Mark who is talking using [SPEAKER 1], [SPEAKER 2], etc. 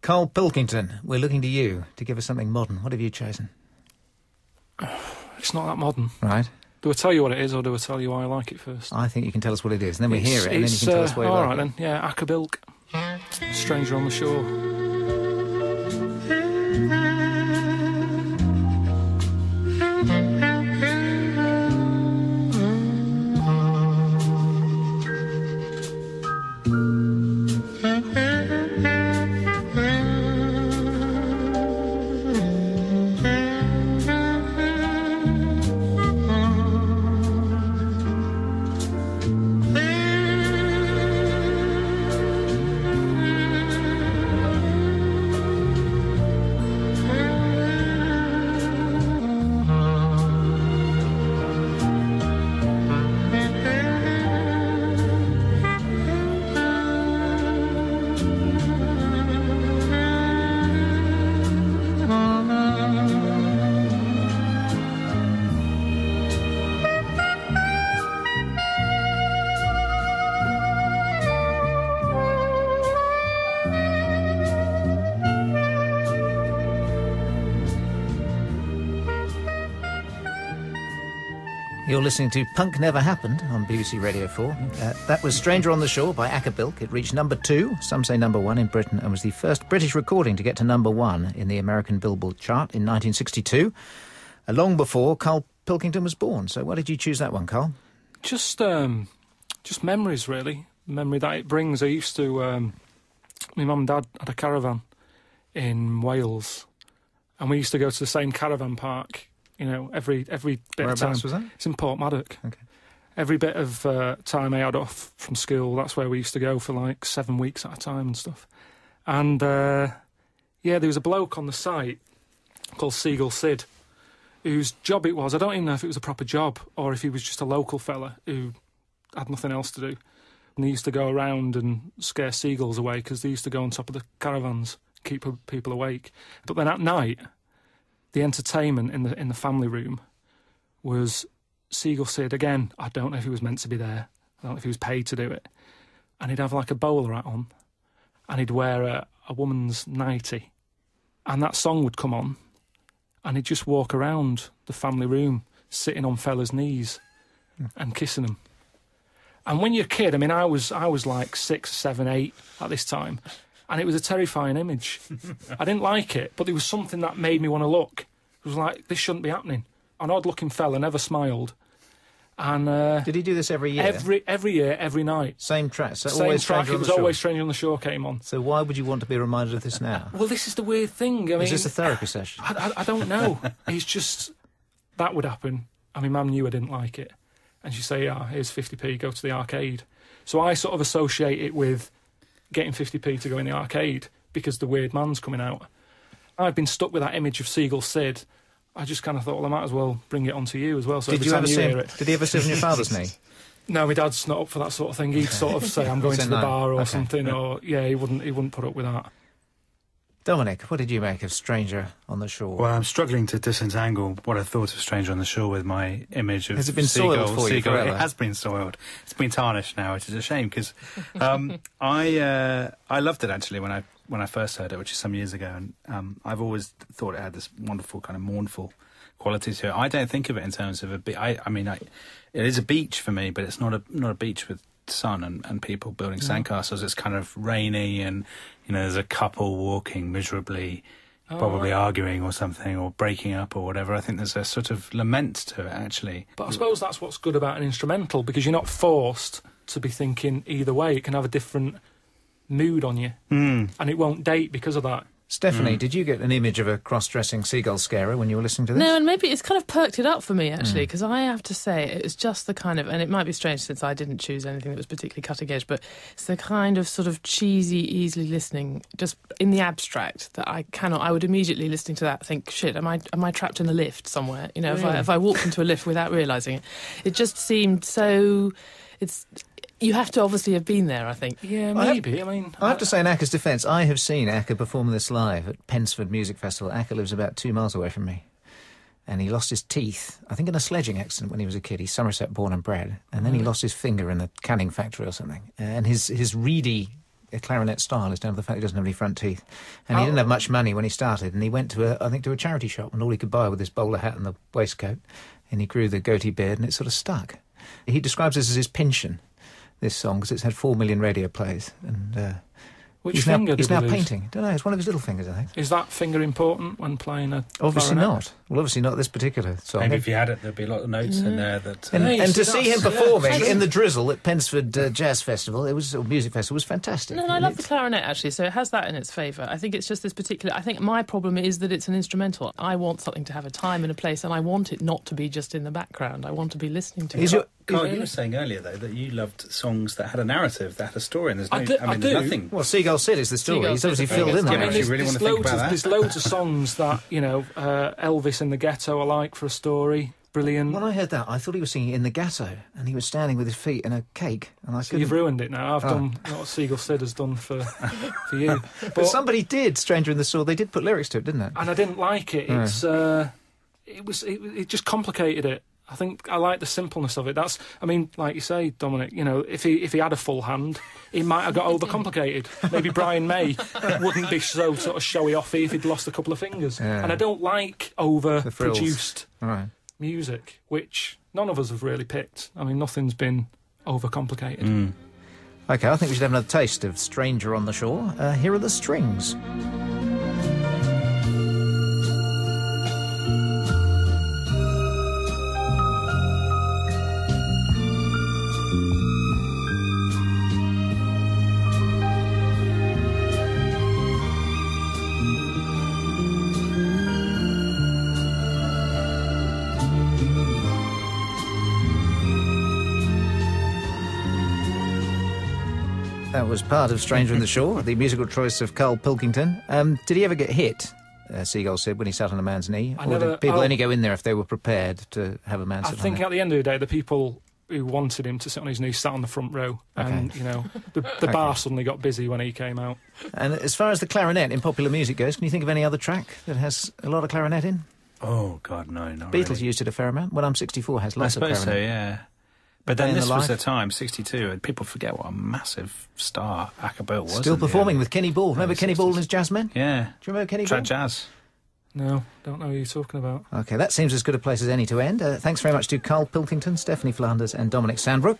[SPEAKER 1] Karl Pilkington, we're looking to you to give us something modern. What have you chosen?
[SPEAKER 2] It's not that modern.
[SPEAKER 1] Right.
[SPEAKER 2] Do I tell you what it is, or do I tell you why I like it first?
[SPEAKER 1] I think you can tell us what it is, and then we hear it, and then you can tell us why you like it.
[SPEAKER 2] All right, then. Yeah, Acker Bilk. Stranger on the Shore.
[SPEAKER 1] You're listening to Punk Never Happened on BBC Radio 4. That was Stranger on the Shore by Acker Bilk. It reached number 2, some say number 1 in Britain, and was the first British recording to get to number 1 in the American Billboard chart in 1962, long before Karl Pilkington was born. So why did you choose that one, Karl?
[SPEAKER 2] Just memories, really. Memory that it brings. I used to... my mum and dad had a caravan in Wales, and we used to go to the same caravan park, you know, every bit of time.
[SPEAKER 1] Whereabouts was that?
[SPEAKER 2] It's in Portmaddock.
[SPEAKER 1] Okay.
[SPEAKER 2] Every bit of time I had off from school, that's where we used to go for like 7 weeks at a time and stuff. And, there was a bloke on the site called Seagull Sid, whose job it was, I don't even know if it was a proper job or if he was just a local fella who had nothing else to do. And he used to go around and scare seagulls away because they used to go on top of the caravans, keep people awake. But then at night, the entertainment in the family room was Seagull Sid again. I don't know if he was meant to be there. I don't know if he was paid to do it. And he'd have like a bowler hat on, and he'd wear a woman's nightie, and that song would come on, and he'd just walk around the family room, sitting on fellas' knees and kissing them. And when you're a kid, I mean, I was like 6, 7, 8 at this time. And it was a terrifying image. I didn't like it, but there was something that made me want to look. It was like, this shouldn't be happening. An odd-looking fella, never smiled. And
[SPEAKER 1] did he do this every year?
[SPEAKER 2] Every year, every night.
[SPEAKER 1] Same track? So
[SPEAKER 2] Same
[SPEAKER 1] always
[SPEAKER 2] track,
[SPEAKER 1] Stranger on
[SPEAKER 2] it was
[SPEAKER 1] the Shore?
[SPEAKER 2] always Stranger on the Shore came on.
[SPEAKER 1] So why would you want to be reminded of this now?
[SPEAKER 2] Well, this is the weird thing. I mean,
[SPEAKER 1] is this a therapy session?
[SPEAKER 2] I don't know. It's just, that would happen. I mean, Mum knew I didn't like it. And she'd say, here's 50p, go to the arcade. So I sort of associate it with getting 50p to go in the arcade because the weird man's coming out. I've been stuck with that image of Seagull Sid. I just kind of thought, well, I might as well bring it onto you as well. So
[SPEAKER 1] did you ever see him? Did he ever sit on your father's knee?
[SPEAKER 2] No, my dad's not up for that sort of thing. He'd sort of say, I'm going to the bar or something, or, he wouldn't put up with that.
[SPEAKER 1] Dominic, what did you make of Stranger on the Shore?
[SPEAKER 3] Well, I'm struggling to disentangle what I thought of Stranger on the Shore with my image of
[SPEAKER 1] Has it been
[SPEAKER 3] Seagull.
[SPEAKER 1] soiled for you forever?
[SPEAKER 3] It has been soiled. It's been tarnished now, which is a shame, because I loved it, actually, when I first heard it, which is some years ago, and I've always thought it had this wonderful kind of mournful quality to it. I don't think of it in terms of a beach. I mean, it is a beach for me, but it's not a beach with sun and people building sandcastles. It's kind of rainy, and there's a couple walking miserably, probably arguing or something, or breaking up or whatever. I think there's a sort of lament to it, actually.
[SPEAKER 2] But I suppose that's what's good about an instrumental, because you're not forced to be thinking either way. It can have a different mood on you, and it won't date because of that.
[SPEAKER 1] Stephanie, did you get an image of a cross-dressing seagull scarer when you were listening to this?
[SPEAKER 4] No, and maybe it's kind of perked it up for me, actually, because I have to say it was just the kind of, and it might be strange since I didn't choose anything that was particularly cutting edge, but it's the kind of sort of cheesy, easily listening, just in the abstract, that I would immediately, listening to that, think, shit, am I trapped in a lift somewhere? If I walked into a lift without realising it. It just seemed so... You have to obviously have been there, I think.
[SPEAKER 2] Yeah, maybe.
[SPEAKER 1] I have to say, in Acker's defence, I have seen Acker perform this live at Pensford Music Festival. Acker lives about 2 miles away from me. And he lost his teeth, I think in a sledging accident when he was a kid. He's Somerset born and bred. And then he lost his finger in a canning factory or something. And his reedy a clarinet style is down to the fact he doesn't have any front teeth. And he didn't have much money when he started, and he went to a charity shop, and all he could buy was this bowler hat and the waistcoat, and he grew the goatee beard, and it sort of stuck. He describes this as his pension, this song, because it's had 4 million radio plays, and
[SPEAKER 2] Which
[SPEAKER 1] he's
[SPEAKER 2] finger
[SPEAKER 1] now, he's
[SPEAKER 2] did
[SPEAKER 1] now
[SPEAKER 2] he lose?
[SPEAKER 1] painting. Don't know, it's one of his little fingers, I think.
[SPEAKER 2] Is that finger important when playing a
[SPEAKER 1] Obviously
[SPEAKER 2] clarinet?
[SPEAKER 1] not. Well, obviously not this particular song.
[SPEAKER 3] Maybe if you had it, there'd be a lot of notes in there that...
[SPEAKER 1] And,
[SPEAKER 2] you
[SPEAKER 1] and to
[SPEAKER 2] see,
[SPEAKER 1] see him
[SPEAKER 2] that's-
[SPEAKER 1] performing
[SPEAKER 2] yeah.
[SPEAKER 1] in the drizzle at Pensford Jazz Festival, or Music Festival, was fantastic.
[SPEAKER 4] No, and I love the clarinet, actually, so it has that in its favour. I think it's just this particular... I think my problem is that it's an instrumental. I want something to have a time and a place, and I want it not to be just in the background. I want to be listening to it.
[SPEAKER 3] Carl, you were saying earlier, though, that you loved songs that had a narrative, that had a story, and there's no...
[SPEAKER 2] I
[SPEAKER 3] there's
[SPEAKER 2] do.
[SPEAKER 3] nothing...
[SPEAKER 1] Well, Seagull Sid is the story.
[SPEAKER 4] Seagull
[SPEAKER 1] He's
[SPEAKER 4] Sid's
[SPEAKER 1] obviously
[SPEAKER 4] the
[SPEAKER 1] filled in
[SPEAKER 4] biggest.
[SPEAKER 1] there.
[SPEAKER 3] I actually really want to think about that.
[SPEAKER 2] There's loads of songs that, Elvis in the Ghetto I like for a story. Brilliant.
[SPEAKER 1] When I heard that, I thought he was singing In the Ghetto, and he was standing with his feet in a cake, and I
[SPEAKER 2] So
[SPEAKER 1] couldn't...
[SPEAKER 2] you've ruined it now. I've done what Seagull Sid has done for you.
[SPEAKER 1] But somebody did, Stranger in the Soul. They did put lyrics to it, didn't they?
[SPEAKER 2] And I didn't like it. It's it just complicated it. I think I like the simpleness of it. That's, I mean, like you say, Dominic, if he had a full hand, he might have got overcomplicated. Maybe Brian May wouldn't be so sort of showy-offy if he'd lost a couple of fingers.
[SPEAKER 1] Yeah.
[SPEAKER 2] And I don't like
[SPEAKER 1] frills.
[SPEAKER 2] overproduced
[SPEAKER 1] Right.
[SPEAKER 2] music, which none of us have really picked. I mean, nothing's been overcomplicated.
[SPEAKER 1] OK, I think we should have another taste of Stranger on the Shore. Here are the strings. That was part of Stranger in the Shore, the musical choice of Karl Pilkington. Did he ever get hit, Seagull Sid, when he sat on a man's knee? Or did people only go in there if they were prepared to have a man sit
[SPEAKER 2] I
[SPEAKER 1] on
[SPEAKER 2] think
[SPEAKER 1] there?
[SPEAKER 2] at the end of the day, the people who wanted him to sit on his knee sat on the front row. And, the bar suddenly got busy when he came out.
[SPEAKER 1] And as far as the clarinet in popular music goes, can you think of any other track that has a lot of clarinet in?
[SPEAKER 3] Oh, God, no, not
[SPEAKER 1] Beatles
[SPEAKER 3] really.
[SPEAKER 1] used it a fair amount. When I'm 64 has
[SPEAKER 3] I
[SPEAKER 1] lots of
[SPEAKER 3] suppose
[SPEAKER 1] clarinet.
[SPEAKER 3] so, yeah. But
[SPEAKER 1] Day
[SPEAKER 3] then
[SPEAKER 1] in
[SPEAKER 3] this
[SPEAKER 1] the
[SPEAKER 3] was
[SPEAKER 1] life.
[SPEAKER 3] the time, 62, and people forget what a massive star Acker Bilk was.
[SPEAKER 1] Still
[SPEAKER 3] in the
[SPEAKER 1] performing
[SPEAKER 3] early-
[SPEAKER 1] with Kenny Ball. Remember
[SPEAKER 3] early
[SPEAKER 1] Kenny Ball and
[SPEAKER 3] 60s.
[SPEAKER 1] his Jazzmen? Do
[SPEAKER 3] Yeah.
[SPEAKER 1] you remember Kenny
[SPEAKER 3] Trad
[SPEAKER 1] Ball?
[SPEAKER 3] Jazz.
[SPEAKER 2] No, don't know who you're talking about.
[SPEAKER 1] OK, that seems as good a place as any to end. Thanks very much to Karl Pilkington, Stephanie Flanders and Dominic Sandbrook.